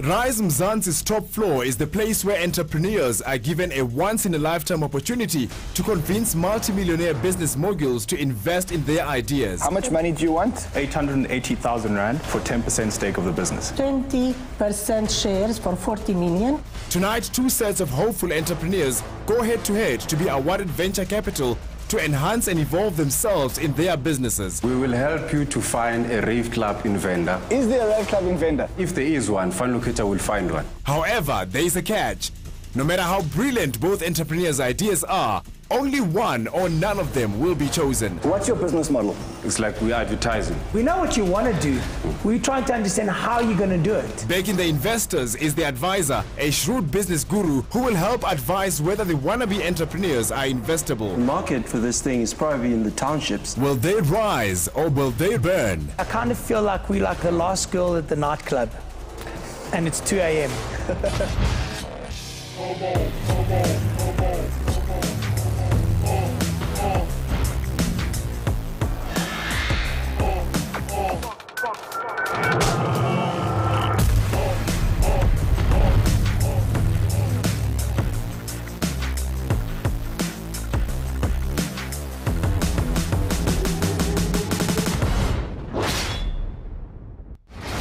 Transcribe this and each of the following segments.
Rize Mzansi's top floor is the place where entrepreneurs are given a once-in-a-lifetime opportunity to convince multi-millionaire business moguls to invest in their ideas. How much money do you want? 880,000 Rand for 10% stake of the business. 20% shares for 40 million. Tonight, two sets of hopeful entrepreneurs go head-to-head to be awarded venture capital to enhance and evolve themselves in their businesses. We will help you to find a rave club in Venda. Is there a rave club in Venda? If there is one, Fun Locator will find one. However, there is a catch. No matter how brilliant both entrepreneurs' ideas are, only one or none of them will be chosen. What's your business model? It's like we're advertising. We know what you want to do. We're trying to understand how you're going to do it. Backing the investors is the advisor, a shrewd business guru who will help advise whether the wannabe entrepreneurs are investable. The market for this thing is probably in the townships. Will they rise or will they burn? I kind of feel like we're like the last girl at the nightclub. And it's 2 a.m.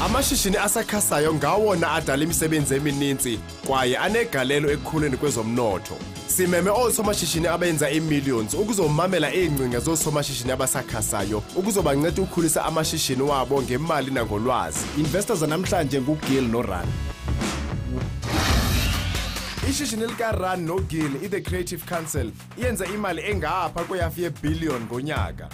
Amashishini asakhasayo ngawona adala imisebenzi emininzi kwaye anegalelo ekukhuleni kwezomnotho. Simeme osomashishini abenza imillions ukuzomamela ingcinga zosomashishini abasakhasayo ukuzobanceda ukukhulisa amashishini wabo ngemali nangolwazi. Investors namhlanje nguGil noRan. Ishishini likaRan noGil i-The Creative Counsel yenza imali engapha kweyafi billion ngonyaka.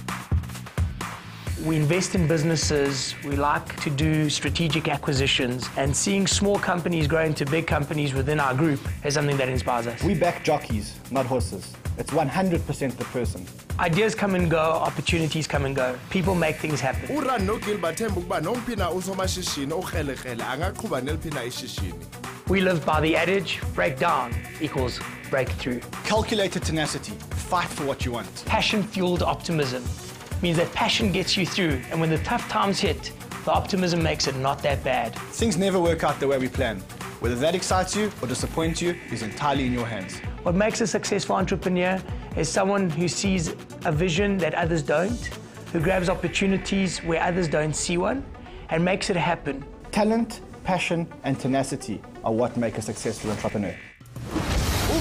We invest in businesses, we like to do strategic acquisitions, and seeing small companies grow into big companies within our group is something that inspires us. We back jockeys, not horses. It's 100% the person. Ideas come and go, opportunities come and go. People make things happen. uRan noGil bathemba ukuba nompina usomashishini okrelekrele angaqhuba neliphina ishishini. We live by the adage, break down equals breakthrough. Calculated tenacity. Fight for what you want. Passion-fueled optimism means that passion gets you through, and when the tough times hit, the optimism makes it not that bad. Things never work out the way we plan. Whether that excites you or disappoints you is entirely in your hands. What makes a successful entrepreneur is someone who sees a vision that others don't, who grabs opportunities where others don't see one, and makes it happen. Talent, passion, and tenacity are what make a successful entrepreneur.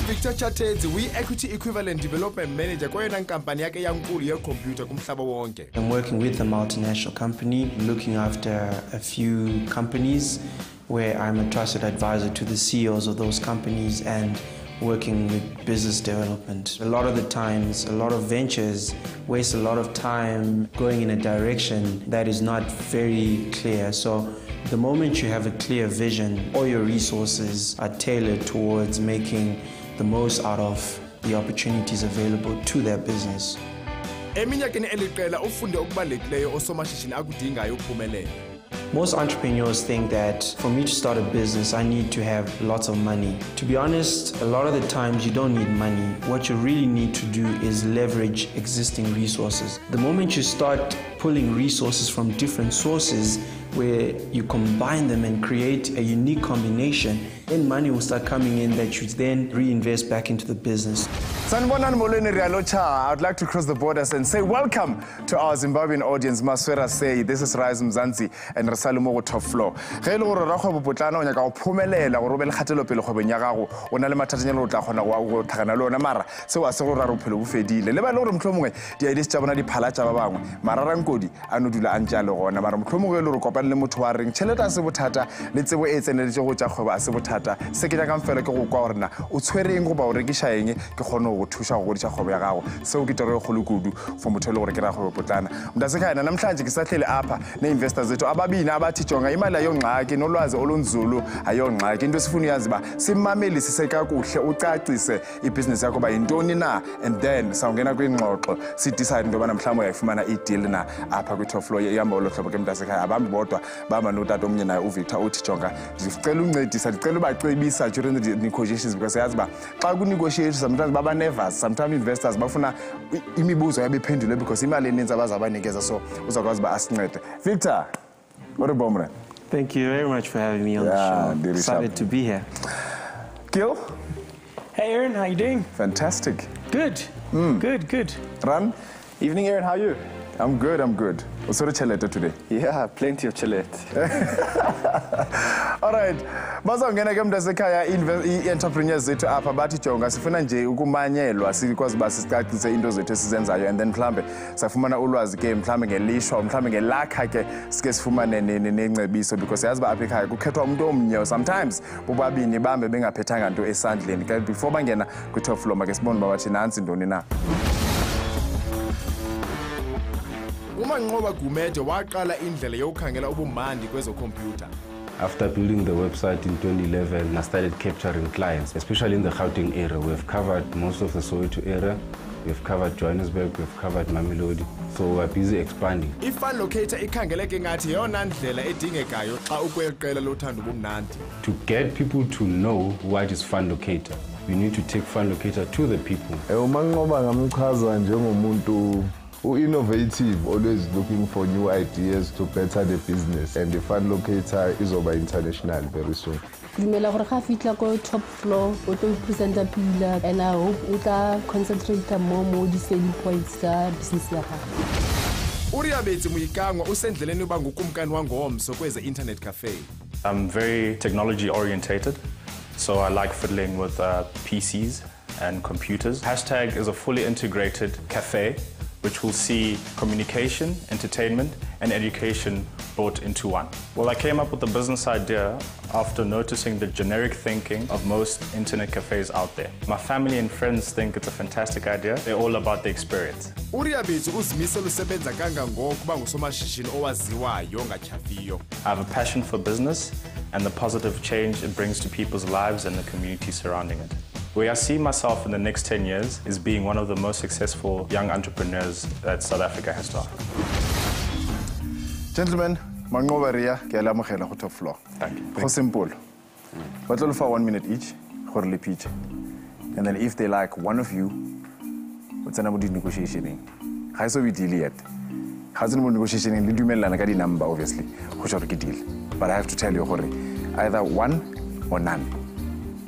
Victor Chatedzi, we-Equity Equivalent Development Manager kweyona nkampani yakhe yankulu yekhompyutha kumhlaba wonke. I'm working with a multinational company, looking after a few companies where I'm a trusted advisor to the CEOs of those companies and working with business development. A lot of the times, a lot of ventures waste a lot of time going in a direction that is not very clear. So the moment you have a clear vision, all your resources are tailored towards making the most out of the opportunities available to their business. Eminyakeni eliqela ufunde okubalulekileyo osomashishini akudingayo ukuphumelela. Most entrepreneurs think that for me to start a business, I need to have lots of money. To be honest, a lot of the times you don't need money. What you really need to do is leverage existing resources. The moment you start pulling resources from different sources, where you combine them and create a unique combination, then money will start coming in that you then reinvest back into the business. Sanibonani molweni Rialocha. I'd like to cross the borders and say welcome to our Zimbabwean audience. Maswera say this is Rize Mzansi and Rasalumo top floor. Ge le gore rakgwebo potlana o nyaka go phumelela gore o be le kgatelo pele kgwebong ya gago o na le mathatanyana o tla kgona go thagana le ona mara seo a se go rara bophelo bo fedile le ba le gore mohlomongwe di-ideas tša bona di phala tša ba bangwe mara rankodi a no dula a ntše a le gona mara mohlomongwe le gore kopane le motho wa reng tšhelete a se bothata le tsebo e tseneletše go tša kgwebo a se bothata se ke nyakang fela ke go kwa gore na o tshwereng goba o rekiša eng ke kgone go thusha go godisa kgwebo ya gago seo ke toro e kgolo kudu for motho e le gore ke ra kgwebo potlana mntasekhaya namhlanje ke sahlele apha ne-investors zethu ababini abathi jonga imali ayongxaki nolwazi olunzulu ayongxaki into esifuna uyazi uba simamelisise kakuhle ucacise ibhizinesi yakho uba yintoni na and then sawungena kwingxoxo sidecide into yobana mhlawumbi uyayifumana ideal na apha kwi-top floor ihamba olo hlobo ke mntasekhaya abambi bodwa bama notata omnye naye uVictor uthi jonga ndicela uncedisa ndicela ubacebisa during the negotiations because yazi uba xa ku-negotiate sometimes baba nervous sometimes investors bafuna imibuzo yabephendule because imali eninzi abazabanikeza so uzakwazi uba asincede Victor what a bomb. Thank you very much for having me on the show. Excited to be here. Gil? Hey, Aaron, how you doing? Fantastic. Good. Good. Ran? Evening, Aaron. How are you? I'm good. What sort of chelete today? Yeah, plenty of chillet. All right. Bazongena ke mntasekhaya i-entrepreneurs zethu apha bathi jonga sifuna nje ukumanyelwa sikwazi uba sicacise into zethu esizenzayo and then mhlambe safumana ulwazi ke mhlambe ngelishwa mhlambe ngelakha ke sike sifumane nengcebiso because yazi ba apha ekhaya kukhethwa umuntu omnye sometimes bobabini bambe bengaphethanga into esandleni ke before bangena kwi-top floor make sibone uba bathi nansi ntoni na. uManqoba Gumede waqala indlela yokukhangela ubumandi kwezokhompyutha. After building the website in 2011, I started capturing clients, especially in the Gauteng area. We've covered most of the Soweto area. We've covered Johannesburg, we've covered Mamelodi. So we're busy expanding. I-Fun Locator ikhangeleke ngathi yeyona ndlela edingekayo xa ukweqela lothando ubumnandi. To get people to know what is Fun Locator, we need to take Fun Locator to the people. uManqoba ngamchaza njengomuntu innovative, always looking for new ideas to better the business, and the Fun Locator is over international very soon. Dumela gore ga fitla ko top floor o tlo presenta pila and I hope o tla concentrate more mo di selling points tsa business ya gago. Uriabetse Moikangwa usendleleni uba ngukumkani wangomso kweze internet cafe. I'm very technology orientated, so I like fiddling with PCs and computers. Hashtag is a fully integrated cafe which will see communication, entertainment, and education brought into one. Well, I came up with the business idea after noticing the generic thinking of most internet cafes out there. My family and friends think it's a fantastic idea. They're all about the experience. Uriabetse uzimisela usebenza kangangokuba ngusomashishini owaziwayo ongatyhafiyo. I have a passion for business and the positive change it brings to people's lives and the community surrounding it. Where I see myself in the next 10 years is being one of the most successful young entrepreneurs that South Africa has to offer. Gentlemen, Manqoba Ria, ke a le amogela go top floor. Thank you. Go simple. Ba tlo for 1 minute each, gore le pitch. And then if they like one of you, o tsena mo di-negotiationeng. Ga iso be deal yet. Ga tsena mo negotiationeng le dumelana ka di-number, obviously, go tšwa gore ke deal. But I have to tell you gore either one or none.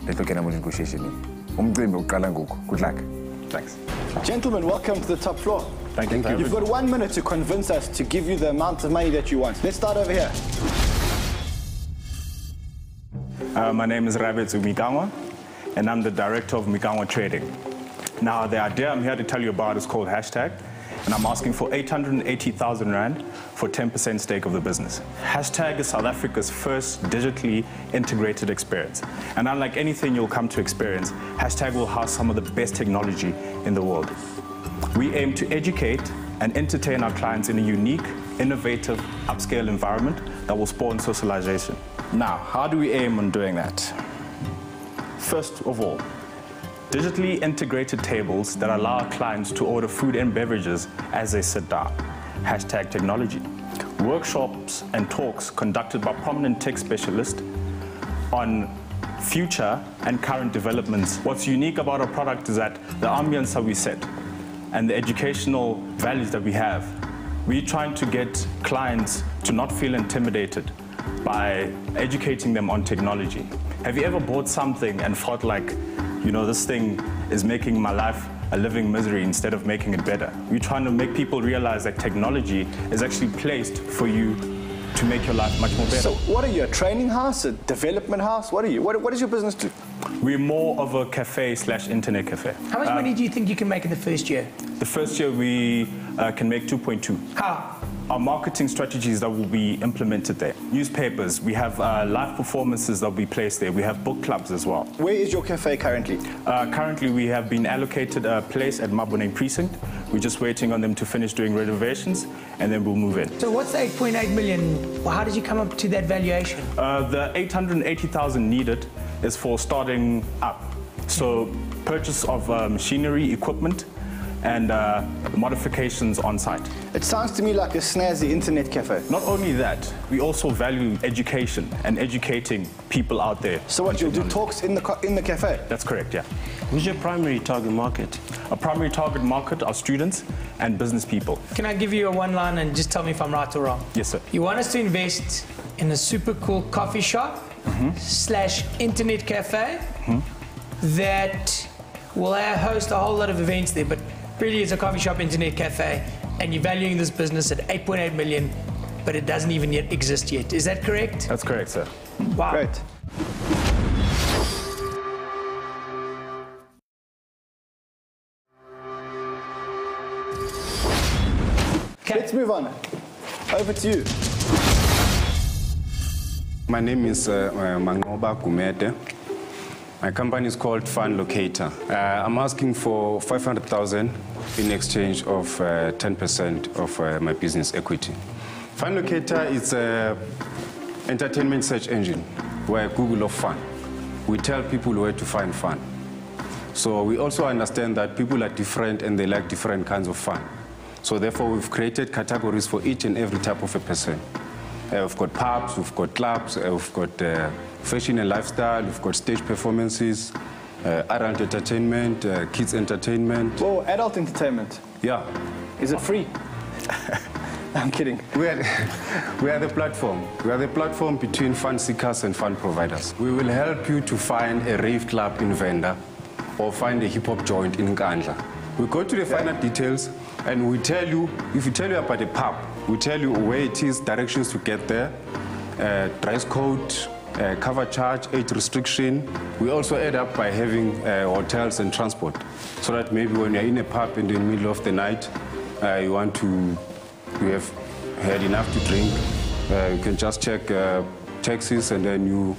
Le tlo kena mo negotiationeng. Umcimbi uqala ngoku. Good luck. Thanks. Gentlemen, welcome to the top floor. Thank you. You've got 1 minute to convince us to give you the amount of money that you want. Let's start over here. My name is Rize Mzansi, and I'm the director of Mzansi Trading. Now, the idea I'm here to tell you about is called Hashtag, and I'm asking for 880,000 Rand for 10% stake of the business. Hashtag is South Africa's first digitally integrated experience. And unlike anything you'll come to experience, Hashtag will house some of the best technology in the world. We aim to educate and entertain our clients in a unique, innovative, upscale environment that will spawn socialization. Now, how do we aim on doing that? First of all, digitally integrated tables that allow our clients to order food and beverages as they sit down. Hashtag technology. Workshops and talks conducted by prominent tech specialists on future and current developments. What's unique about our product is that the ambience that we set and the educational values that we have, we're trying to get clients to not feel intimidated by educating them on technology. Have you ever bought something and felt like, you know, this thing is making my life a living misery instead of making it better? We're trying to make people realize that technology is actually placed for you to make your life much more better. So what are you, a training house, a development house? What are you? What does your business do? We're more of a cafe/internet cafe. How much money do you think you can make in the first year? The first year we can make 2.2. How? Our marketing strategies that will be implemented there. Newspapers, we have live performances that will be placed there. We have book clubs as well. Where is your cafe currently? Currently, we have been allocated a place at Maboneng Precinct. We're just waiting on them to finish doing renovations, and then we'll move in. So what's the 8.8 million? Well, how did you come up to that valuation? The 880,000 needed is for starting up. So purchase of machinery, equipment, and modifications on site. It sounds to me like a snazzy internet cafe. Not only that, we also value education and educating people out there. So what, you'll do talks in the cafe? That's correct, yeah. Who's your primary target market? Our primary target market are students and business people. Can I give you a one line and just tell me if I'm right or wrong? Yes, sir. You want us to invest in a super cool coffee shop slash internet cafe that will host a whole lot of events there, but really it's a coffee shop, internet cafe, and you're valuing this business at 8.8 million, but it doesn't even yet exist yet. Is that correct? That's correct, sir. Wow. Great. Okay. Let's move on. Over to you. My name is Mangoba Kumete. My company is called Fund Locator. I'm asking for 500,000 in exchange of 10% of my business equity. Fund Locator is an entertainment search engine. We're Google of fun. We tell people where to find fun. So we also understand that people are different and they like different kinds of fun. So therefore, we've created categories for each and every type of a person. We've got pubs, we've got clubs, we've got fashion and lifestyle, we've got stage performances, adult entertainment, kids entertainment. Whoa, adult entertainment. Yeah. Is it free? I'm kidding. We are the platform. We are the platform between fund seekers and fund providers. We will help you to find a rave club in Venda or find a hip-hop joint in Nkandla. We go to the finer details and we tell you, if we tell you about a pub, we tell you where it is, directions to get there, dress code, cover charge, age restriction. We also add up by having hotels and transport, so that maybe when you're in a pub in the middle of the night, you have had enough to drink, you can just check taxis and then you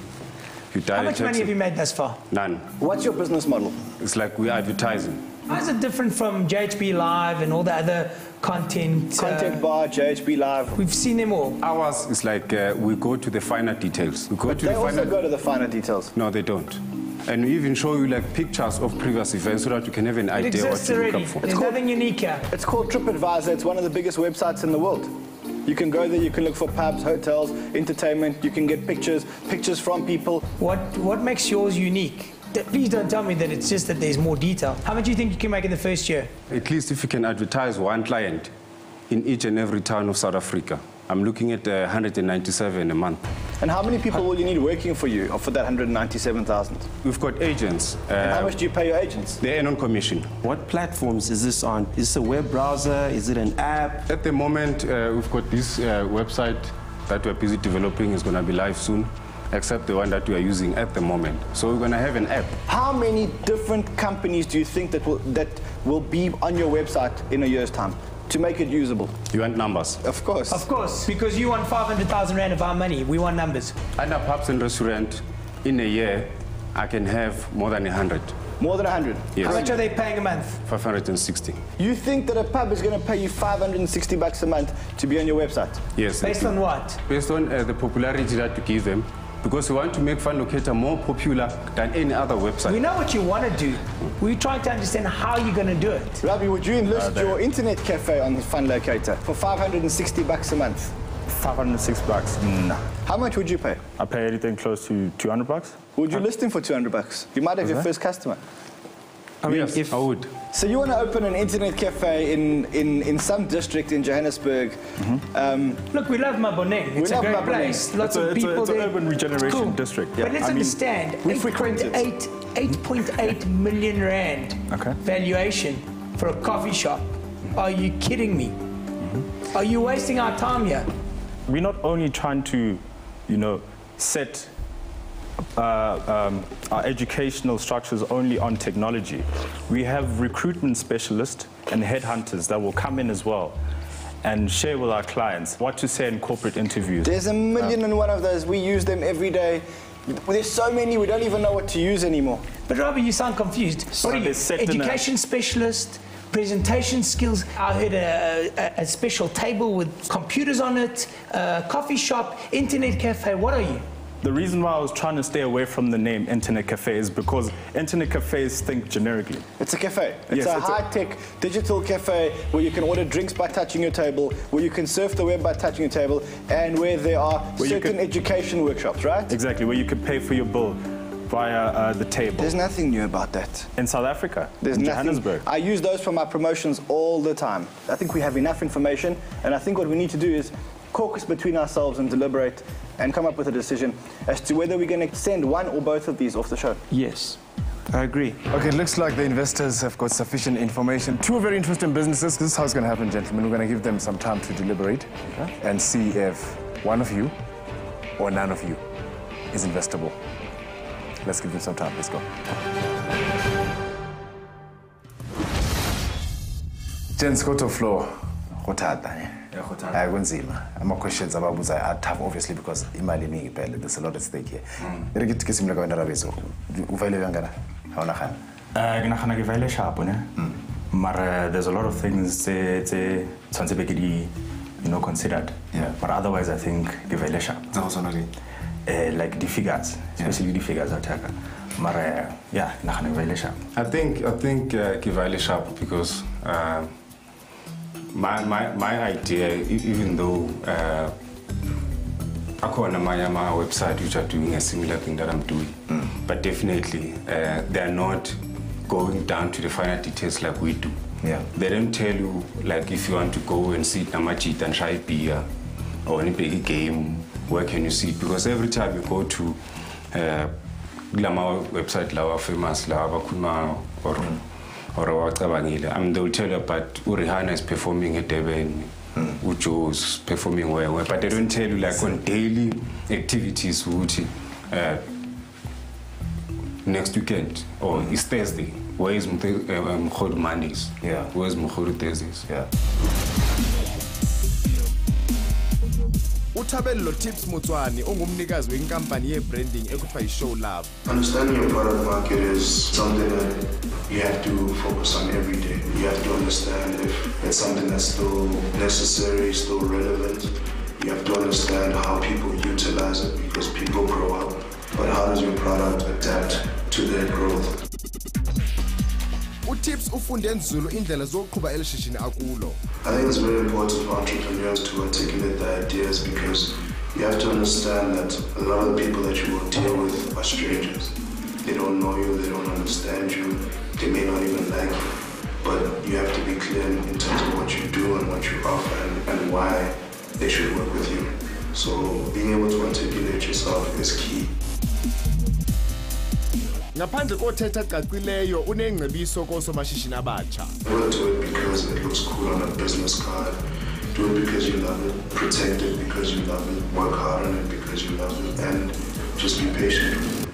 dial How a much taxi. money have you made thus far? None. What's your business model? It's like we're advertising. How is it different from JHB Live and all the other content? Content Bar, JHB Live. We've seen them all. Ours is like we go to the finer details. We go But to they the also finer. go to the finer details. No, they don't. And we even show you like pictures of previous events so that you can have an It idea what exists to look already. up for. There's nothing unique here. It's called TripAdvisor. It's one of the biggest websites in the world. You can go there, you can look for pubs, hotels, entertainment. You can get pictures from people. What makes yours unique? Please don't tell me that it's just that there's more detail. How much do you think you can make in the first year? At least if you can advertise one client in each and every town of South Africa. I'm looking at 197 a month. And how many people will you need working for you, or for that 197,000? We've got agents. And how much do you pay your agents? They earn on commission. What platforms is this on? Is this a web browser? Is it an app? At the moment, we've got this website that we're busy developing. Is going to be live soon, except the one that we are using at the moment. So we're going to have an app. How many different companies do you think that will be on your website in a year's time to make it usable? You want numbers? Of course. Of course, because you want 500,000 rand of our money. We want numbers. Under pubs and restaurant, in a year, I can have more than 100. More than 100? Yes. How much are they paying a month? 560. You think that a pub is going to pay you 560 bucks a month to be on your website? Yes. Based on what? Based on the popularity that you give them, because we want to make Fund Locator more popular than any other website. We know what you want to do. We're trying to understand how you're going to do it. Rabi, would you enlist your internet cafe on Fund Locator for 560 bucks a month? 506 bucks. Nah. How much would you pay? I pay anything close to 200 bucks. Would you list him for 200 bucks? You might have your first customer. I mean, Yes, I would. So you want to open an internet cafe in some district in Johannesburg. Look, we love Maboneng. It's a love great Maboneng. place. Lots of It's people an there. urban regeneration Cool. district. But let's understand, we frequent it. 8.8 million rand Okay. valuation for a coffee shop. Are you kidding me? Are you wasting our time here? We're not only trying to, set our educational structures only on technology. We have recruitment specialists and headhunters that will come in as well and share with our clients what to say in corporate interviews. There's a million and one of those. We use them every day. There's so many, we don't even know what to use anymore. But Robbie, you sound confused. What are you, they're set in a- education specialist? Presentation skills. I heard a special table with computers on it, a coffee shop, internet cafe. What are you? The reason why I was trying to stay away from the name Internet Cafe is because Internet Cafes think generically. It's a cafe. It's Yes, a it's a- high-tech digital cafe where you can order drinks by touching your table, where you can surf the web by touching your table, and where there are Where you certain can- education workshops, right? Exactly, where you could pay for your bill via the table. There's nothing new about that. In South Africa, There's in nothing. Johannesburg. I use those for my promotions all the time. I think we have enough information, and I think what we need to do is caucus between ourselves and deliberate and come up with a decision as to whether we're going to send one or both of these off the show. Yes, I agree. Okay, it looks like the investors have got sufficient information. Two very interesting businesses. This is how it's going to happen, gentlemen. We're going to give them some time to deliberate and see if one of you or none of you is investable. Let's give them some time. Let's go. Gents, go to floor. Questions about which are tough, obviously, because there's a lot at stake here. There's a lot of things considered. Yeah. But otherwise, I think the sharp. Like the figures, especially the figures attacker. Yeah, I think Kivale sharp because my idea, even though I call on my website which are doing a similar thing that I'm doing, but definitely they're not going down to the finer details like we do. Yeah. They don't tell you like if you want to go and sit Namachit and try beer or any big game, where can you sit? Because every time you go to Glama website, Lawa famous, Lawa Kuma or they'll tell you about Rihanna is performing at Devon, Ujo's performing where, but they don't tell you like on daily activities, next weekend or it's Thursday. Where is Mkhod Mondays? Yeah. Where's Mkhod Thursdays? Yeah. Utabello Tips Mutswani ongumnikazi wenkampani ye-branding ekuthiwa yi-Show Love. Understanding your product market is something that you have to focus on every day. You have to understand if it's something that's still necessary, still relevant. You have to understand how people utilize it because people grow up. But how does your product adapt to their growth? Utips ufunde nzulu indlela zokuqhuba elishishini akulo. I think it's very important for entrepreneurs to articulate their ideas because you have to understand that a lot of the people that you will deal with are strangers. They don't know you, they don't understand you, they may not even like you. But you have to be clear in terms of what you do and what you offer and why they should work with you. So being able to articulate yourself is key. Ngaphandle kothetha cacileyo unengcebiso koosomashishini abatsha. Don't do it because it looks cool on a business card. Do it because you love it. Protect it because you love it. Work hard on it because you love it. And just be patient with it.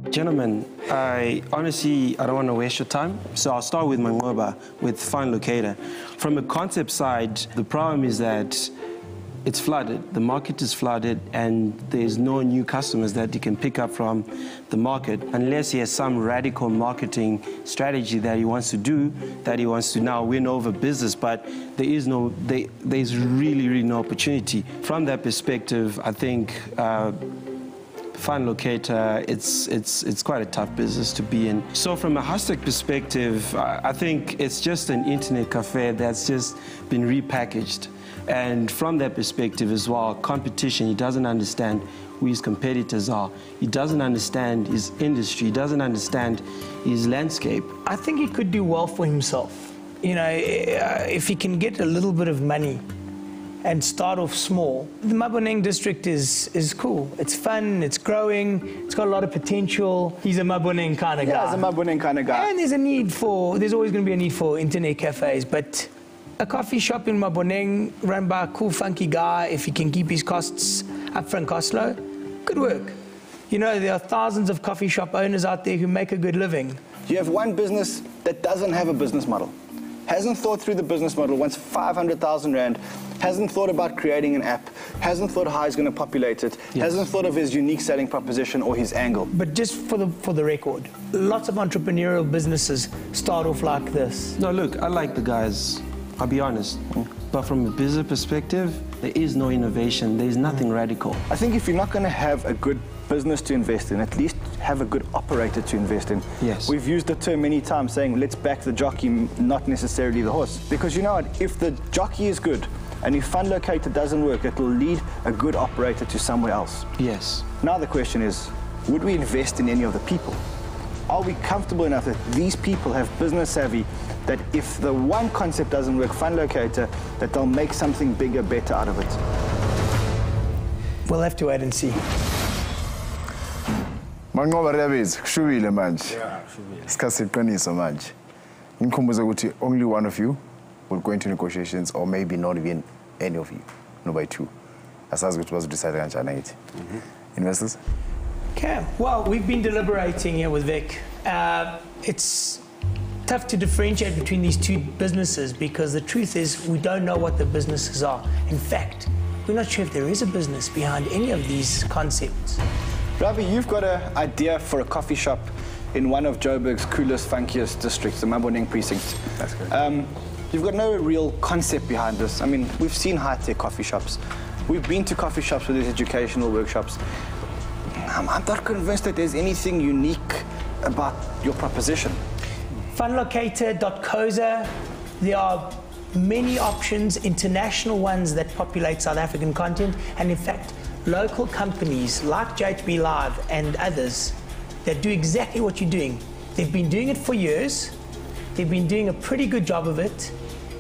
Gentlemen, I don't want to waste your time, so I'll start with Mangoba, with Find Locator. From a concept side, the problem is that it's flooded. The market is flooded, and there's no new customers that you can pick up from the market unless he has some radical marketing strategy that he wants to do, that he wants to now win over business. But there's really no opportunity. From that perspective, I think Find Locator, it's quite a tough business to be in. So from a hashtag perspective, I think it's just an internet cafe that's just been repackaged. And from that perspective as well, competition, he doesn't understand who his competitors are. He doesn't understand his industry. He doesn't understand his landscape. I think he could do well for himself. You know, if he can get a little bit of money and start off small. The Maboneng district is cool. It's fun, it's growing, it's got a lot of potential. He's a Maboneng kind of guy. Yeah, he's a Maboneng kind of guy. And there's always going to be a need for internet cafes, but a coffee shop in Maboneng run by a cool, funky guy, if he can keep his costs upfront cost low, could work. You know, there are thousands of coffee shop owners out there who make a good living. You have one business that doesn't have a business model, hasn't thought through the business model, wants 500,000 Rand, hasn't thought about creating an app, hasn't thought how he's going to populate it, hasn't thought of his unique selling proposition or his angle. But just for the record, lots of entrepreneurial businesses start off like this. No, look, I like the guys, I'll be honest. But from a business perspective, there is no innovation, there is nothing radical. I think if you're not going to have a good business to invest in, at least have a good operator to invest in. Yes. We've used the term many times saying, let's back the jockey, not necessarily the horse. Because you know what, if the jockey is good, and if Fund Locator doesn't work, it will lead a good operator to somewhere else. Yes. Now the question is, would we invest in any of the people? Are we comfortable enough that these people have business savvy, that if the one concept doesn't work, fund locator, that they'll make something bigger, better out of it? We'll have to wait and see. Manqoba Rize, kushubile manje. Sikhathi iqiniso manje. Ngikhumbuze ukuthi only one of you will go into negotiations, or maybe not even any of you, no by two. Asazi ukuthi bazodecide kanjani ngathi. Investors? Okay, well, we've been deliberating here with Vic. It's tough to differentiate between these two businesses because the truth is we don't know what the businesses are. In fact, we're not sure if there is a business behind any of these concepts. Ravi, you've got an idea for a coffee shop in one of Joburg's coolest, funkiest districts, the Maboneng precinct. That's good. You've got no real concept behind this. I mean, we've seen high-tech coffee shops. We've been to coffee shops with these educational workshops. I'm not convinced that there's anything unique about your proposition. Funlocator.coza, there are many options, international ones that populate South African content, and in fact, local companies like JHB Live and others that do exactly what you're doing. They've been doing it for years. They've been doing a pretty good job of it.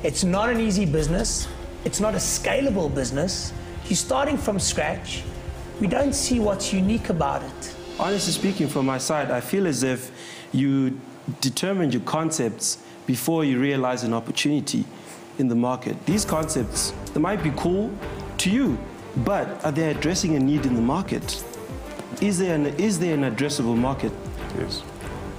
It's not an easy business. It's not a scalable business. You're starting from scratch. We don't see what's unique about it. Honestly speaking, from my side, I feel as if you determined your concepts before you realize an opportunity in the market. These concepts, they might be cool to you, but are they addressing a need in the market? Is there an addressable market? Yes.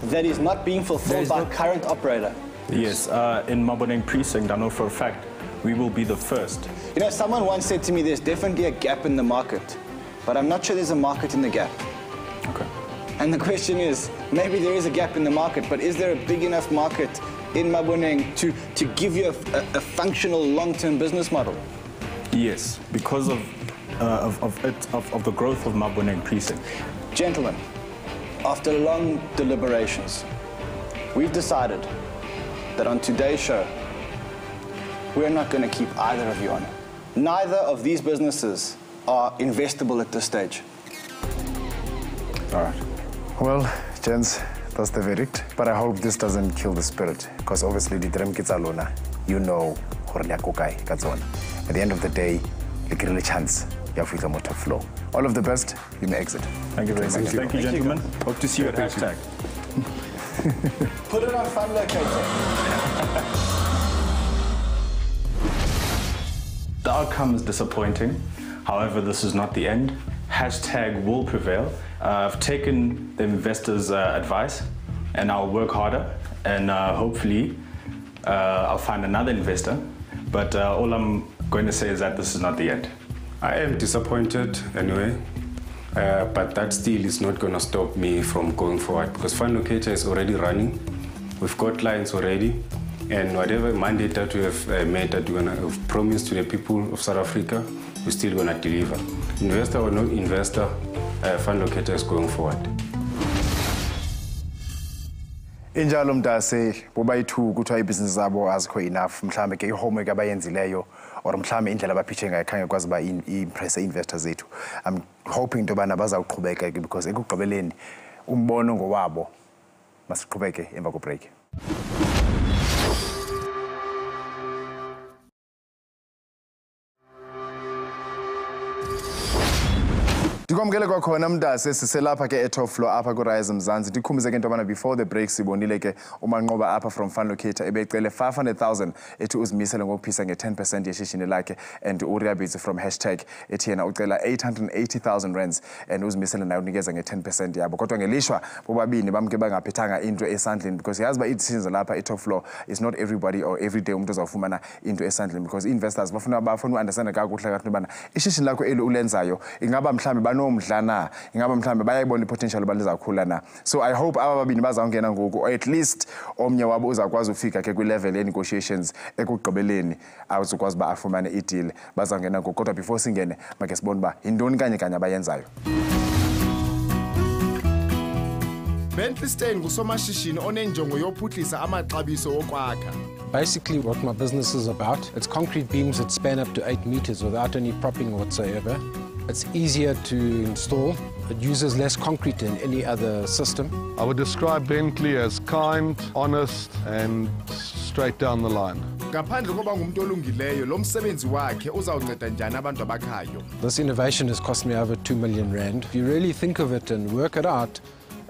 That is not being fulfilled by current operator. Yes, in Maboneng precinct, I know for a fact, we will be the first. You know, someone once said to me, there's definitely a gap in the market, but I'm not sure there's a market in the gap. Okay. And the question is, maybe there is a gap in the market, but is there a big enough market in Maboneng to give you a functional long-term business model? Yes, because of the growth of Maboneng precinct. Gentlemen, after long deliberations, we've decided that on today's show, we're not going to keep either of you on. Neither of these businesses are investable at this stage. All right. Well, gents, that's the verdict. But I hope this doesn't kill the spirit, because obviously the dream kids alone, you know, at the end of the day, the give a chance. You have with the top flow. All of the best. You may exit. Thank you very much. Thank you, gentlemen. Hope to see you at hashtag. Put it on Fun Locator. The outcome is disappointing. However, this is not the end. Hashtag will prevail. I've taken the investors' advice, and I'll work harder, and hopefully I'll find another investor. But all I'm going to say is that this is not the end. I am disappointed anyway, but that still is not going to stop me from going forward, because Fund Locator is already running. We've got clients already, and whatever mandate that we have made, that we're going to have promised to the people of South Africa, we're still going to deliver. Investor or not investor, Fund Locator is going forward. Injalo mdase bobayithu kuthiwa ibusiness zabo azikho enough mhlambe ke ihomework abayenzileyo or mhlambe indlela abapitche ngayo khanye kwazi ba impress investors zethu. I'm hoping into bana bazawuqhubeka because ekugqibeleni umbono ngowabo. Masiqhubeke emva ko break. Ndikomkele kwakhona mntase siselapha ke top floor apha ku Rize Mzansi. Ndikhumbuze ke into bana before the break sibonile ke umanqoba apha from Fund Locator ebecele 500,000 ethi uzimisele ngokuphisa nge10% yeshishini lakhe, and uRiabitsi from hashtag ethi yena ucela 880,000 rands and uzimisele nayo unikeza nge10% yabo. Kodwa ngelishwa bobabini bamke bangaphethanga into esandleni, because yazi ba i-decisions lapha top floor is not everybody or every day umuntu uzawufumana into esandleni, because investors bafuna understand kakuhle kahle bana ishishini lakho eli ulenzayo ingaba mhlambe umdlana ingaba mhlambe bayayibona i-potential balizakhula na. So I hope aba babini bazawungena ngoku, or at least omnye wabo uzakwazi ufika ke kwi-level ye-negotiations ekugqibeleni azokwazi ba afumane i-deal bazawungena ngoku. Kodwa before singene make sibone ba yintoni kanye abayenzayo. Bentley Stein ngusomashishini onenjongo yophuhlisa amaxabiso okwakha. Basically what my business is about, it's concrete beams that span up to 8 meters without any propping whatsoever. It's easier to install, It uses less concrete than any other system. I would describe Bentley as kind, honest, and straight down the line. Ngaphandle koba ngumuntu olungileyo lo msebenzi wakhe uzawunceda njani abantu abakhayo. This innovation has cost me over 2 million rand. If you really think of it and work it out,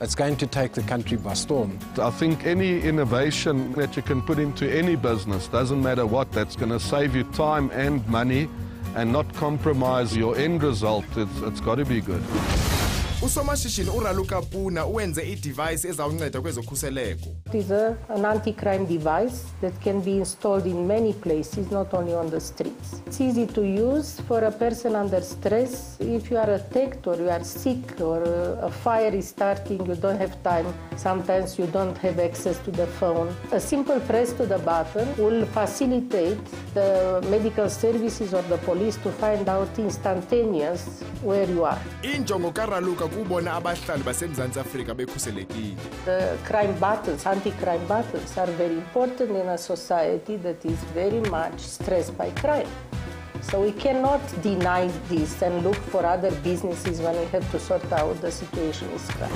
it's going to take the country by storm. I think any innovation that you can put into any business, doesn't matter what, that's going to save you time and money and not compromise your end result. It's got to be good. Usomashishini uRaluka Puna uwenze i-device ezawunceda kwezokhuseleko. It is an anti-crime device that can be installed in many places, not only on the streets. It's easy to use for a person under stress. If you are attacked or you are sick or a fire is starting, you don't have time. Sometimes you don't have access to the phone. A simple press to the button will facilitate the medical services or the police to find out instantaneous where you are. Injongo kaRaluka kubona abahlali baseMzantsi Afrika bekhuselekile. The crime buttons, anti-crime buttons, are very important in a society that is very much stressed by crime. So we cannot deny this and look for other businesses when we have to sort out the situation with crime.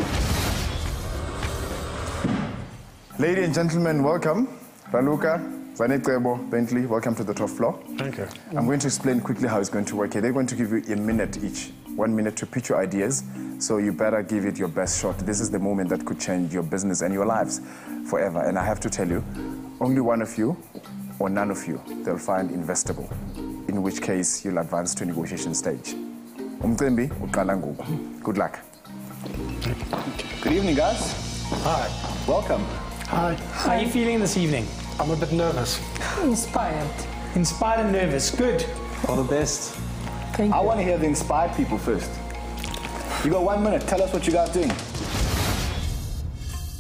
Ladies and gentlemen, welcome. Raluka, Zanetebo, Bentley, welcome to the top floor. Thank you. I'm going to explain quickly how it's going to work here. They're going to give you a minute each. 1 minute to pitch your ideas, so you better give it your best shot. This is the moment that could change your business and your lives forever. And I have to tell you, only one of you or none of you they'll find investable, in which case you'll advance to negotiation stage. Umthembi, uqala ngoku. Good luck. Good evening, guys. Hi. Welcome. Hi. How are you feeling this evening? I'm a bit nervous. Inspired. Inspired and nervous. Good. All the best. Thank you. I want to hear the inspired people first. You got 1 minute. Tell us what you guys are doing.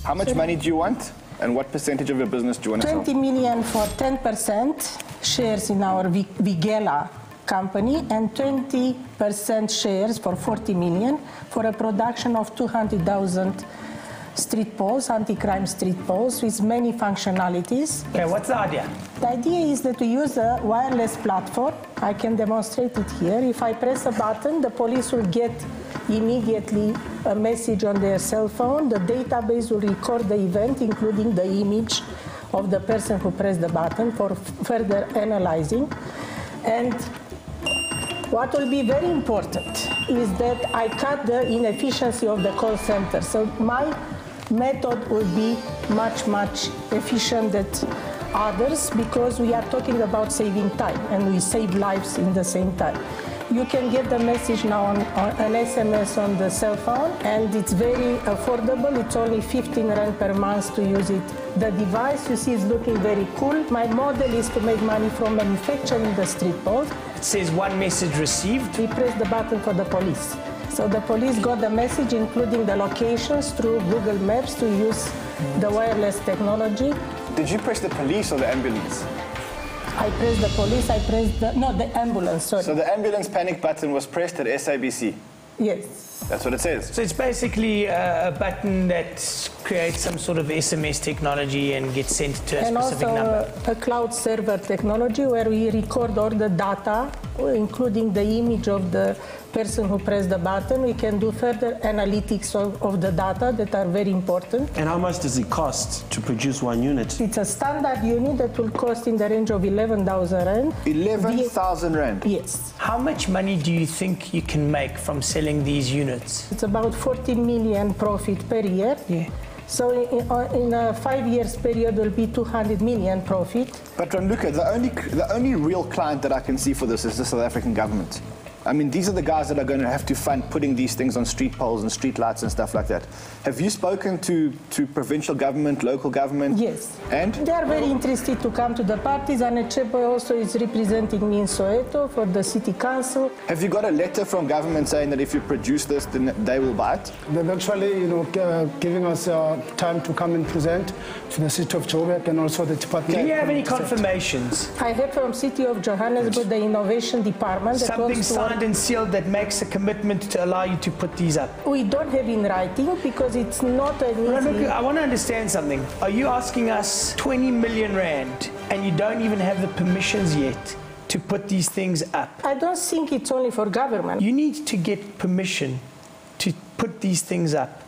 How much money do you want? And what percentage of your business do you want to sell? 20 million for 10% shares in our Vigela company and 20% shares for 40 million for a production of 200,000 street poles, anti-crime street poles with many functionalities. Okay, what's the idea? The idea is that we use a wireless platform. I can demonstrate it here. If I press a button, the police will get immediately a message on their cell phone. The database will record the event, including the image of the person who pressed the button for further analyzing. And what will be very important is that I cut the inefficiency of the call center. So my method will be much, much efficient than others because we are talking about saving time and we save lives in the same time. You can get the message now on an SMS on the cell phone, and it's very affordable. It's only 15 rand per month to use it. The device, you see, is looking very cool. My model is to make money from manufacturing the street poles. It says one message received. We press the button for the police. So the police got the message, including the locations through Google Maps to use the wireless technology. Did you press the police or the ambulance? I pressed the police, the ambulance, sorry. So the ambulance panic button was pressed at SABC? Yes. That's what it says. So it's basically a button that creates some sort of SMS technology and gets sent to a specific number. And also a cloud server technology where we record all the data, including the image of the person who pressed the button. We can do further analytics of the data that are very important. And how much does it cost to produce one unit? It's a standard unit that will cost in the range of 11,000 rand. 11,000 rand? Yes. How much money do you think you can make from selling these units? It's about 40 million profit per year. Yeah. So in a 5 years period will be 200 million profit. But Raluka, the only real client that I can see for this is the South African government. I mean, these are the guys that are going to have to fund putting these things on street poles and street lights and stuff like that. Have you spoken to provincial government, local government? Yes. And? They are very interested to come to the parties, and Echepo also is representing me in Soweto for the city council. Have you got a letter from government saying that if you produce this, then they will buy it? They've actually, giving us time to come and present to the city of Joburg and also the department. Do you have any confirmations? I have from City of Johannesburg, the innovation department. That something signed and sealed that makes a commitment to allow you to put these up? We don't have in writing because it's not an easy... I want to understand something. Are you asking us 20 million rand and you don't even have the permissions yet to put these things up? I don't think it's only for government. You need to get permission to put these things up.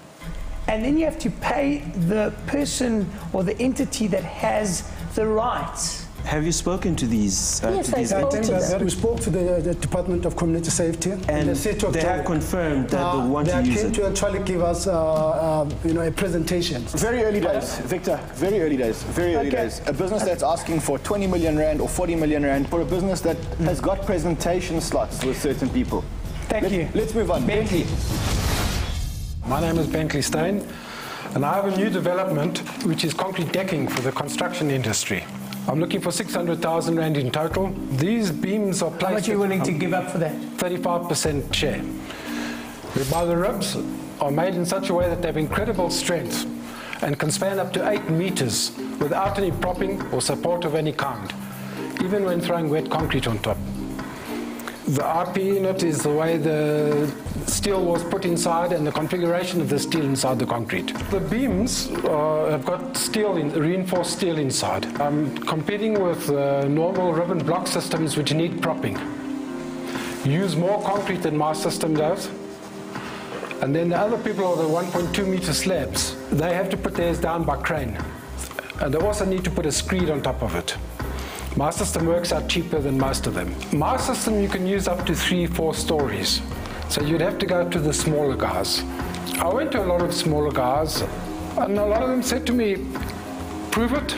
And then you have to pay the person or the entity that has the rights. Have you spoken to these? Yes, I spoke to them. We spoke to the Department of Community Safety And the city of they have Joburg. confirmed that they want to use They it. came to actually give us, a presentation. Very early days, Victor, very early days, very early days. A business that's asking for 20 million rand or 40 million rand for a business that has got presentation slots with certain people. Thank you. Let's move on. Bentley. My name is Bentley Stein, and I have a new development which is concrete decking for the construction industry. I'm looking for 600,000 rand in total. These beams are placed... How much are you willing to give up for that? 35% share. Whereby the ribs are made in such a way that they have incredible strength and can span up to 8 meters without any propping or support of any kind, even when throwing wet concrete on top. The IP in it is the way the steel was put inside and the configuration of the steel inside the concrete. The beams have got reinforced steel inside. I'm competing with normal ribbon block systems which need propping. Use more concrete than my system does. And then the other people are the 1.2 meter slabs. They have to put theirs down by crane. And they also need to put a screed on top of it. My system works out cheaper than most of them. My system you can use up to 3-4 stories. So you'd have to go to the smaller guys. I went to a lot of smaller guys and a lot of them said to me, prove it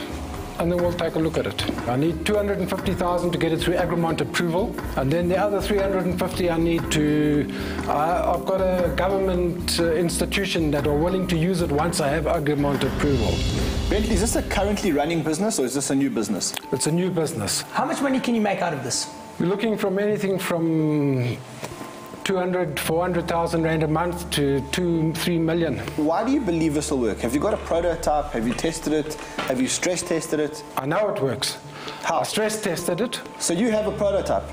and then we'll take a look at it. I need 250,000 to get it through Agrimont approval, and then the other 350 I need to, I've got a government institution that are willing to use it once I have Agrimont approval. Bentley, is this a currently running business or is this a new business? It's a new business. How much money can you make out of this? We're looking from anything from 200, 400,000 rand a month to 2-3 million. Why do you believe this will work? Have you got a prototype? Have you tested it? Have you stress tested it? I know it works. How? I stress tested it. So you have a prototype?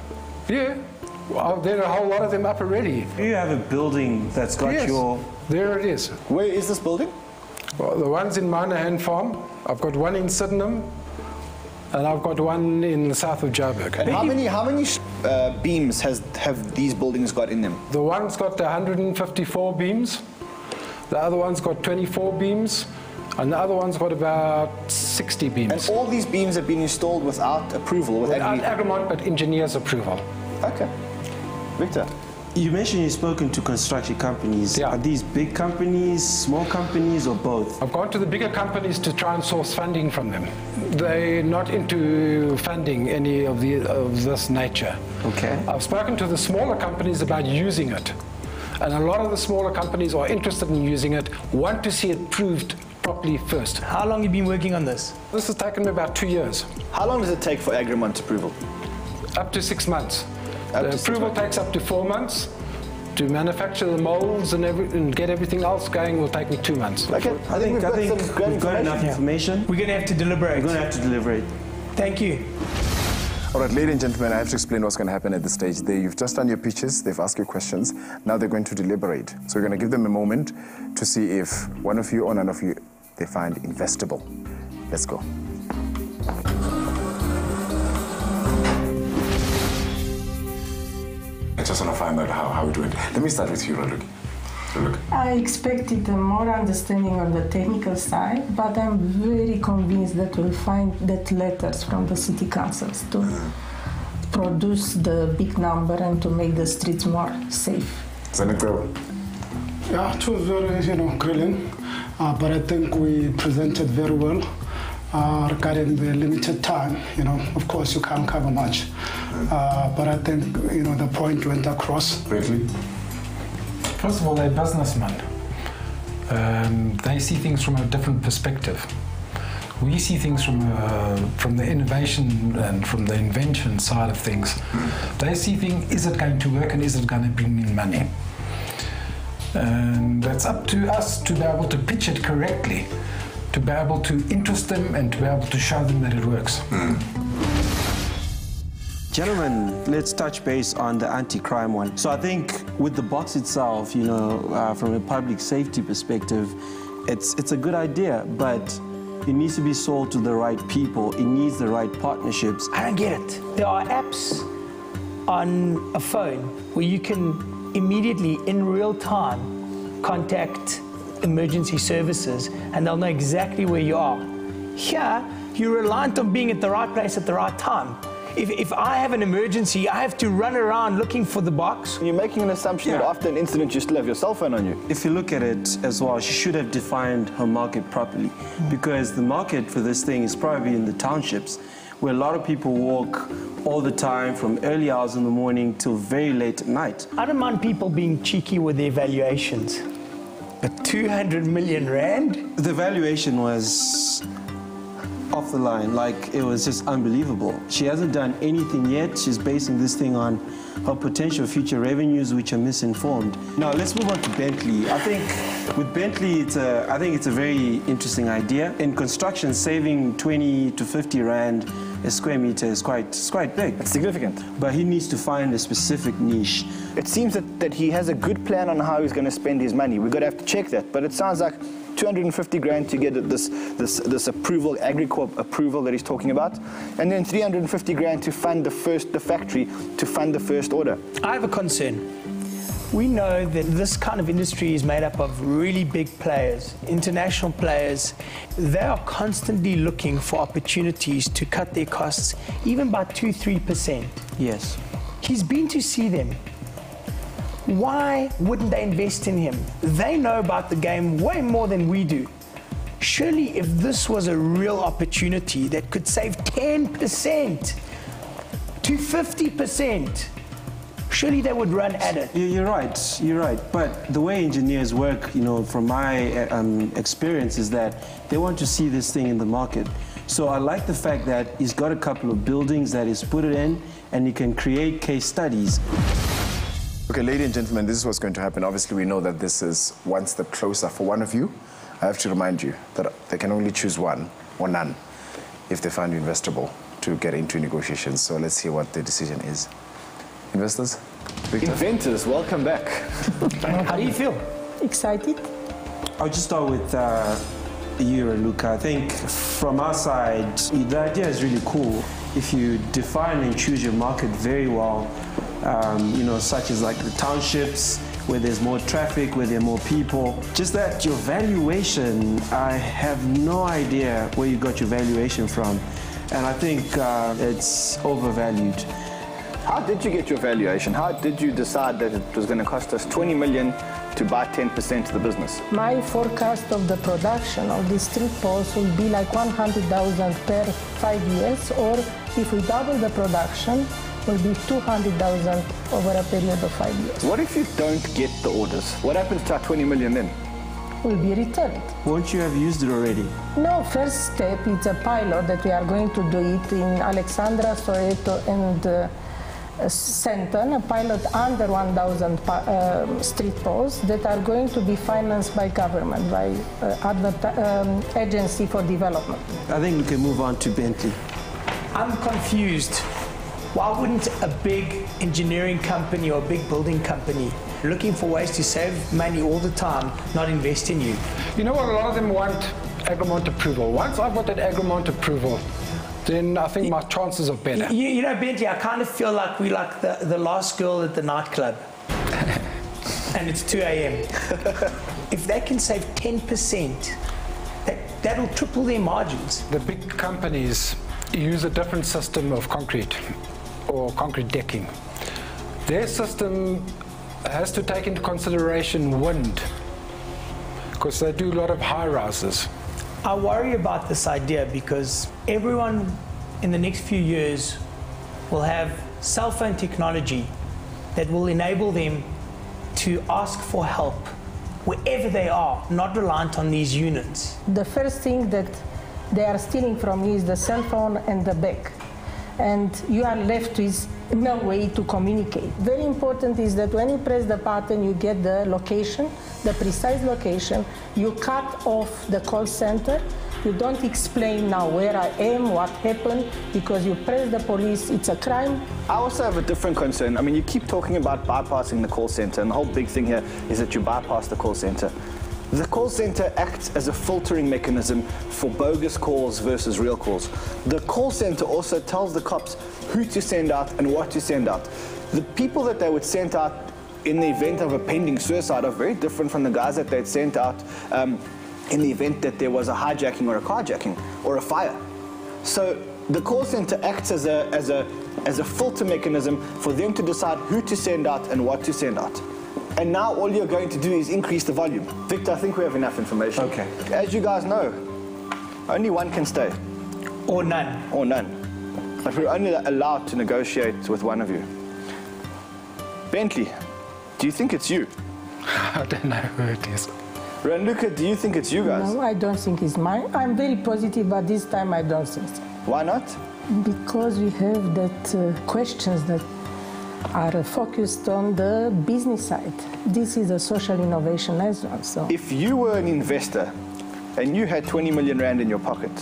Yeah. Well, there are a whole lot of them up already. You have a building that's got your... There it is. Where is this building? Well, the one's in Neu-Ner farm. I've got one in Sydenham. And I've got one in the south of Joburg. And how many beams have these buildings got in them? The one's got 154 beams. The other one's got 24 beams. And the other one's got about 60 beams. And all these beams have been installed without approval? Without Agrimont, but engineer's approval. Okay. Victor? You mentioned you've spoken to construction companies. Yeah. Are these big companies, small companies, or both? I've gone to the bigger companies to try and source funding from them. They're not into funding any of this nature. Okay. I've spoken to the smaller companies about using it. And a lot of the smaller companies are interested in using it, want to see it proved properly first. How long have you been working on this? This has taken me about 2 years. How long does it take for Agrimont approval? Up to 6 months. The approval takes up to 4 months. To manufacture the molds and get everything else going will take me 2 months. Okay, I think we've got enough information. We're going to have to deliberate. We're going to have to deliberate. Thank you. All right, ladies and gentlemen, I have to explain what's going to happen at this stage. You've just done your pitches, they've asked you questions. Now they're going to deliberate. So we're going to give them a moment to see if one of you or none of you they find investable. Let's go. I just want to find out how we're doing. Let me start with you, Raluki. I expected more understanding on the technical side, but I'm very convinced that we'll find that letters from the city councils to produce the big number and to make the streets more safe. Yeah, it was very, grilling, but I think we presented very well regarding the limited time. Of course, you can't cover much, but I think, the point went across. Briefly. First of all, they're businessmen. They see things from a different perspective. We see things from the innovation and from the invention side of things. They see things, is it going to work and is it going to bring in money? And that's up to us to be able to pitch it correctly, to be able to interest them and to be able to show them that it works. Gentlemen, let's touch base on the anti-crime one. So I think with the box itself, from a public safety perspective, it's a good idea, but it needs to be sold to the right people. It needs the right partnerships. I don't get it. There are apps on a phone where you can immediately, in real time, contact emergency services and they'll know exactly where you are. Here, you're reliant on being at the right place at the right time. If I have an emergency, I have to run around looking for the box. You're making an assumption that after an incident you still have your cell phone on you. If you look at it as well, she should have defined her market properly, because the market for this thing is probably in the townships, where a lot of people walk all the time from early hours in the morning till very late at night. I don't mind people being cheeky with their valuations, but 200 million rand? The valuation was off the line, like it was just unbelievable. She hasn't done anything yet. She's basing this thing on her potential future revenues, which are misinformed. Now let's move on to Bentley. I think with Bentley, I think it's a very interesting idea. In construction, saving 20 to 50 rand a square meter is quite big. It's significant. But he needs to find a specific niche. It seems that he has a good plan on how he's going to spend his money. We're going to have to check that. But it sounds like 250 grand to get this approval, AgriCorp approval that he's talking about, and then 350 grand to fund the factory, to fund the first order. I have a concern. We know that this kind of industry is made up of really big players, international players. They are constantly looking for opportunities to cut their costs, even by 2-3%. Yes. He's been to see them. Why wouldn't they invest in him? They know about the game way more than we do. Surely if this was a real opportunity that could save 10% to 50%, surely they would run at it. You're right. But the way engineers work, you know, from my experience, is that they want to see this thing in the market. So I like the fact that he's got a couple of buildings that he's put it in, and he can create case studies. Okay, ladies and gentlemen, this is what's going to happen. Obviously, we know that this is one step closer for one of you. I have to remind you that they can only choose one or none if they find you investable to get into negotiations. So let's see what the decision is. Investors? Victor? Inventors, welcome back. How do you feel? Excited. I'll just start with you, Luca. I think from our side, the idea is really cool. If you define and choose your market very well, you know, such as like the townships, where there's more traffic, where there are more people. Just that your valuation, I have no idea where you got your valuation from. And I think it's overvalued. How did you get your valuation? How did you decide that it was going to cost us 20 million to buy 10% of the business? My forecast of the production of the street poles will be like 100,000 per 5 years, or if we double the production, will be 200,000 over a period of 5 years. What if you don't get the orders? What happens to our 20 million then? Will be returned. Won't you have used it already? No, first step, it's a pilot that we are going to do it in Alexandra, Soweto, and Senton, a pilot under 1,000 street poles that are going to be financed by government, by Agency for Development. I think we can move on to Bentley. I'm confused. Why wouldn't a big engineering company or a big building company looking for ways to save money all the time not invest in you? You know what, a lot of them want Agremont approval. Once I've got that Agremont approval, then I think my chances are better. You know, Bentley, I kind of feel like we're like the last girl at the nightclub. And it's 2 a.m. If they can save 10%, that'll triple their margins. The big companies use a different system of concrete or concrete decking. Their system has to take into consideration wind, because they do a lot of high rises. I worry about this idea because everyone in the next few years will have cell phone technology that will enable them to ask for help wherever they are, not reliant on these units. The first thing that they are stealing from you is the cell phone and the bag. And you are left with no way to communicate. Very important is that when you press the button, you get the location, the precise location. You cut off the call center. You don't explain now where I am, what happened, because you press the police, it's a crime. I also have a different concern. I mean, you keep talking about bypassing the call center, and the whole big thing here is that you bypass the call center. The call center acts as a filtering mechanism for bogus calls versus real calls. The call center also tells the cops who to send out and what to send out. The people that they would send out in the event of a pending suicide are very different from the guys that they'd sent out in the event that there was a hijacking or a carjacking or a fire. So the call center acts as a filter mechanism for them to decide who to send out and what to send out. And now all you're going to do is increase the volume. Victor, I think we have enough information. Okay. As you guys know, only one can stay. Or none. Or none. But we're only allowed to negotiate with one of you. Bentley, do you think it's you? I don't know who it is. Ranluka, do you think it's you guys? No, I don't think it's mine. I'm very positive, but this time I don't think so. Why not? Because we have that questions that are focused on the business side. This is a social innovation as well. So, if you were an investor and you had 20 million rand in your pocket,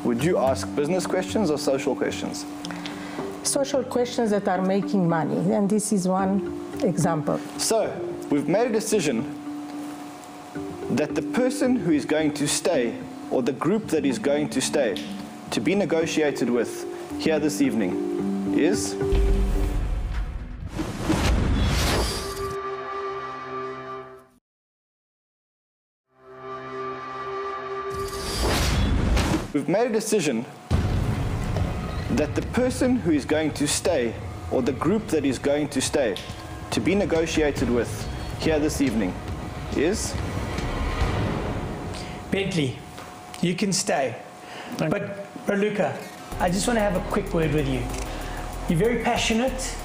would you ask business questions or social questions? social questions that are making money, and this is one example. So, we've made a decision that the person who is going to stay, or the group that is going to stay, to be negotiated with here this evening is... We've made a decision that the person who is going to stay, or the group that is going to stay, to be negotiated with here this evening is... Bentley, you can stay. But Raluca, I just want to have a quick word with you. You're very passionate,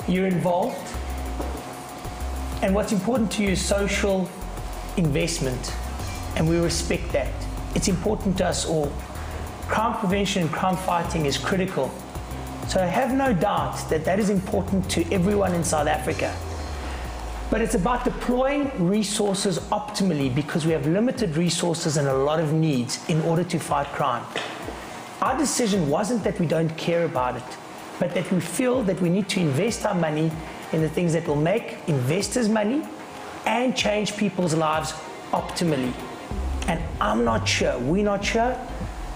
you're involved, and what's important to you is social investment, and we respect that. It's important to us all. Crime prevention and crime fighting is critical. So I have no doubt that that is important to everyone in South Africa. But it's about deploying resources optimally, because we have limited resources and a lot of needs in order to fight crime. Our decision wasn't that we don't care about it, but that we feel that we need to invest our money in the things that will make investors money and change people's lives optimally. And I'm not sure, we're not sure,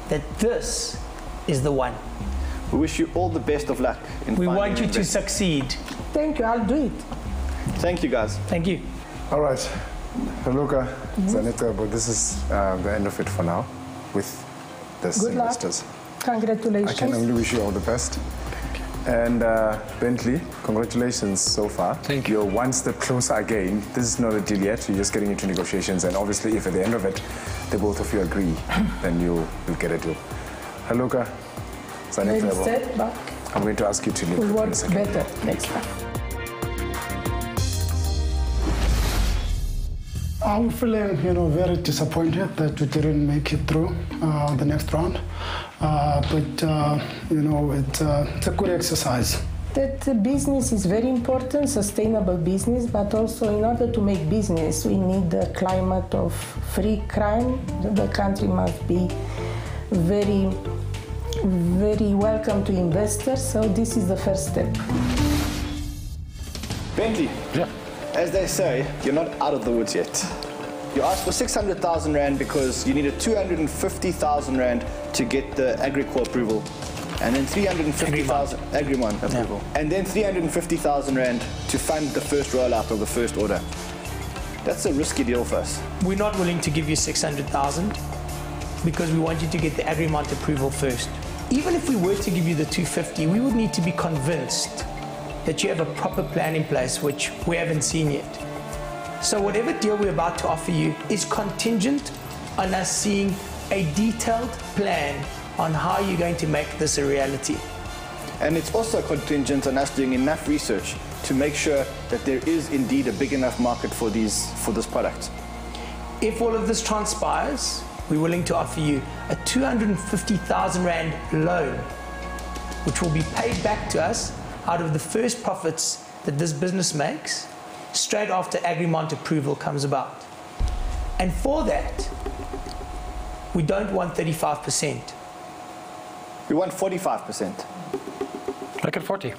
that this is the one. We wish you all the best of luck. We want you to succeed. Thank you, I'll do it. Thank you, guys. Thank you. All right, Raluca, Zaneta, but this is the end of it for now with this Good investors. luck. Congratulations. I can only wish you all the best. And Bentley, congratulations so far. Thank you. You're one step closer again. This is not a deal yet. You're just getting into negotiations. And obviously, if at the end of it, the both of you agree, then you'll get a deal. Raluca, Maybe step back. I'm going to ask you to leave. We'll work better next time. I'm feeling, very disappointed that we didn't make it through the next round. But it's a good exercise. That business is very important, sustainable business, but also in order to make business, we need a climate of free crime. The country must be very, very welcome to investors, so this is the first step. Bentley. Yeah. As they say, you're not out of the woods yet. You asked for 600,000 Rand because you needed 250,000 Rand to get the Agricore approval, and then 350,000 Agrimon approval, and then 350,000 Rand to fund the first rollout of the first order. That's a risky deal for us. We're not willing to give you 600,000 because we want you to get the Agrimont approval first. Even if we were to give you the 250, we would need to be convinced that you have a proper plan in place, which we haven't seen yet. So whatever deal we're about to offer you is contingent on us seeing a detailed plan on how you're going to make this a reality. And it's also contingent on us doing enough research to make sure that there is indeed a big enough market for this product. If all of this transpires, we're willing to offer you a 250,000 Rand loan, which will be paid back to us out of the first profits that this business makes, straight after Agrimont approval comes about. And for that, we don't want 35%. We want 45%. Make it 40.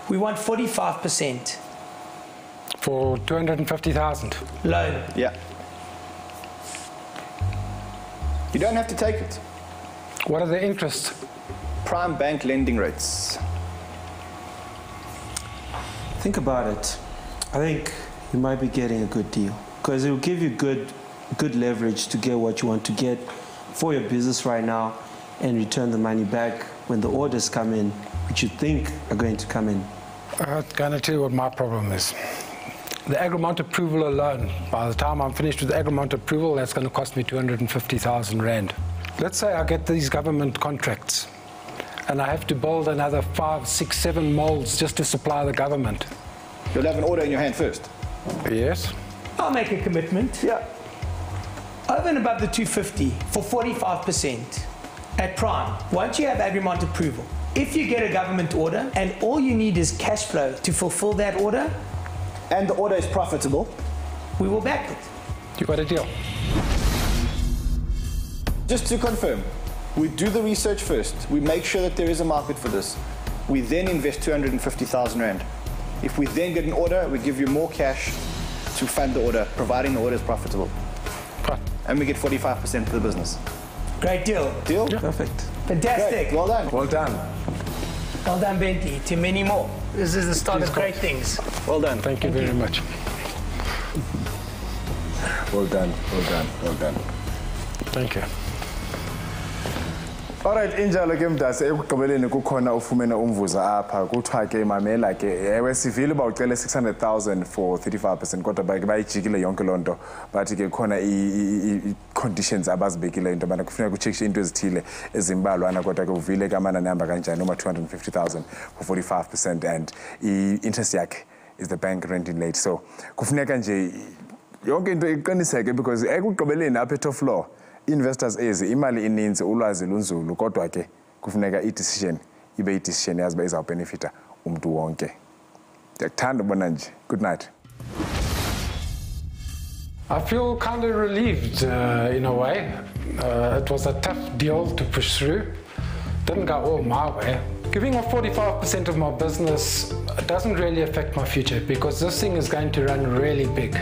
We want 45%. For 250,000. Loan. Yeah. You don't have to take it. What are the interests? Prime bank lending rates. Think about it. I think you might be getting a good deal because it will give you good leverage to get what you want to get for your business right now and return the money back when the orders come in, which you think are going to come in. I'm going to tell you what my problem is. The Agrimont approval alone, by the time I'm finished with the Agrimont approval, that's going to cost me 250,000 Rand. Let's say I get these government contracts and I have to build another 5, 6, 7 molds just to supply the government. You'll have an order in your hand first. Yes. I'll make a commitment. Yeah. Over and above the 250 for 45% at Prime, once you have Agrimont approval, if you get a government order and all you need is cash flow to fulfill that order, and the order is profitable, we will back it. You got a deal. Just to confirm, we do the research first. We make sure that there is a market for this. We then invest 250,000 Rand. If we then get an order, we give you more cash to fund the order, providing the order is profitable. Right. And we get 45% of the business. Great deal. Deal? Yeah. Perfect. Fantastic. Great. Well done. Well done. Well done, Bentley. To many more. This is the start of great things. Well done. Thank you very much. Well done, well done, well done. Thank you. Alright, injalo ke Mdasi ekugqibeleni kukhona ufumene umvuzo apha kuthiwa ke mamela ke ewe sivile uba ucele 600,000 for 35% kodwa bayijikile yonke loo nto bathi ke khona i-conditions abazibekile into yobana kufuneka kutshekshe into ezithile ezimbalwana kodwa ke uvile ke amanani ahamba kanjani noma 250,000 for 45% and i-interest yakhe is the bank renting late. So kufuneka nje yonke into iqiniseke because ekugqibeleni apha top floor investors ezi imali ininzi ulwazi lunzulu kodwa ke kufuneka i-decision ibe i-decision yazi ba izawubenefita umuntu wonke. Ndiyakuthanda ubona nje. Good night. I feel kind of relieved in a way. It was a tough deal to push through. Didn't go all my way. Giving up 45% of my business doesn't really affect my future because this thing is going to run really big.